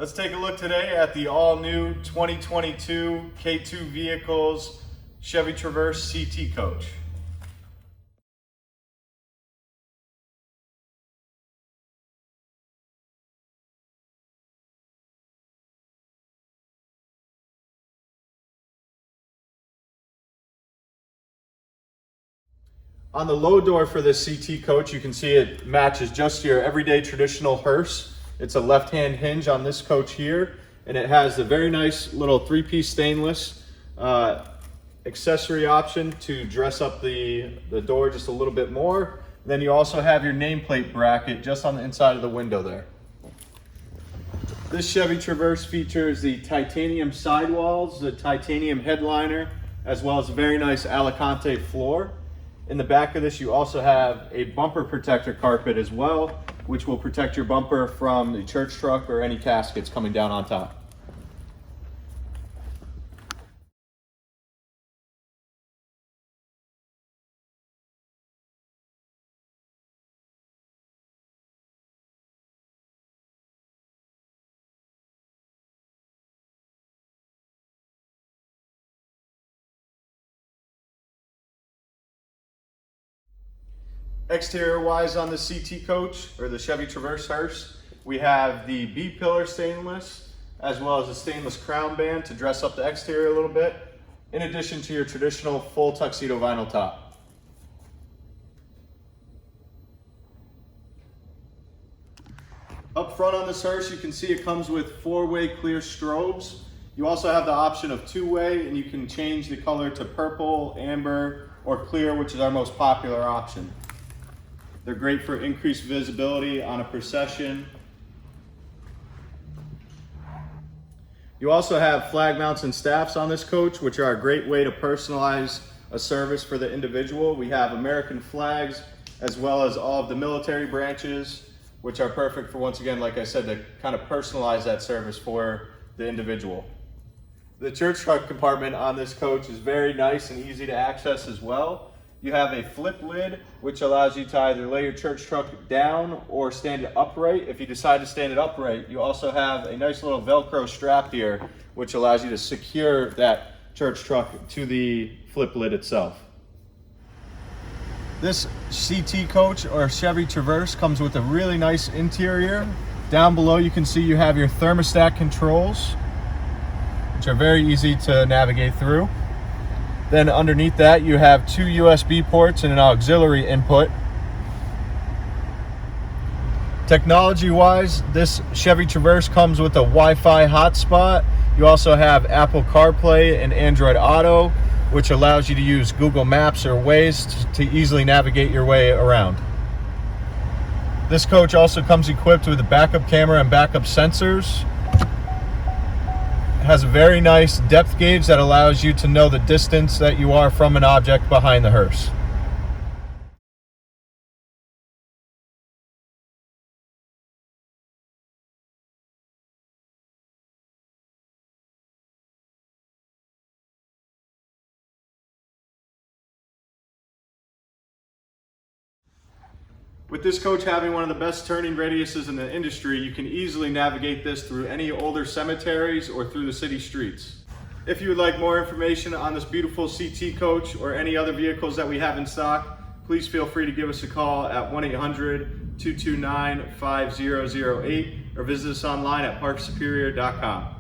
Let's take a look today at the all-new 2022 K2 Vehicles Chevy Traverse CT Coach. On the low door for this CT coach, you can see it matches just your everyday traditional Hearse. It's a left-hand hinge on this coach here, and it has a very nice little three-piece stainless accessory option to dress up the door just a little bit more. Then you also have your nameplate bracket just on the inside of the window there. This Chevy Traverse features the titanium sidewalls, the titanium headliner, as well as a very nice Alicante floor. In the back of this, you also have a bumper protector carpet as well, which will protect your bumper from the church truck or any caskets coming down on top. Exterior wise on the CT coach, or the Chevy Traverse Hearse, we have the B-pillar stainless, as well as a stainless crown band to dress up the exterior a little bit, in addition to your traditional full tuxedo vinyl top. Up front on this Hearse, you can see it comes with 4-way clear strobes. You also have the option of 2-way, and you can change the color to purple, amber, or clear, which is our most popular option. They're great for increased visibility on a procession. You also have flag mounts and staffs on this coach, which are a great way to personalize a service for the individual. We have American flags, as well as all of the military branches, which are perfect for, once again, like I said, to kind of personalize that service for the individual. The church truck compartment on this coach is very nice and easy to access as well. You have a flip lid, which allows you to either lay your church truck down or stand it upright. If you decide to stand it upright, you also have a nice little Velcro strap here, which allows you to secure that church truck to the flip lid itself. This CT coach or Chevy Traverse comes with a really nice interior. Down below you can see you have your thermostat controls, which are very easy to navigate through. Then underneath that, you have 2 USB ports and an auxiliary input. Technology-wise, this Chevy Traverse comes with a Wi-Fi hotspot. You also have Apple CarPlay and Android Auto, which allows you to use Google Maps or Waze to easily navigate your way around. This coach also comes equipped with a backup camera and backup sensors. Has a very nice depth gauge that allows you to know the distance that you are from an object behind the Hearse. With this coach having one of the best turning radiuses in the industry, you can easily navigate this through any older cemeteries or through the city streets. If you would like more information on this beautiful CT coach or any other vehicles that we have in stock, please feel free to give us a call at 1-800-229-5008 or visit us online at parksuperior.com.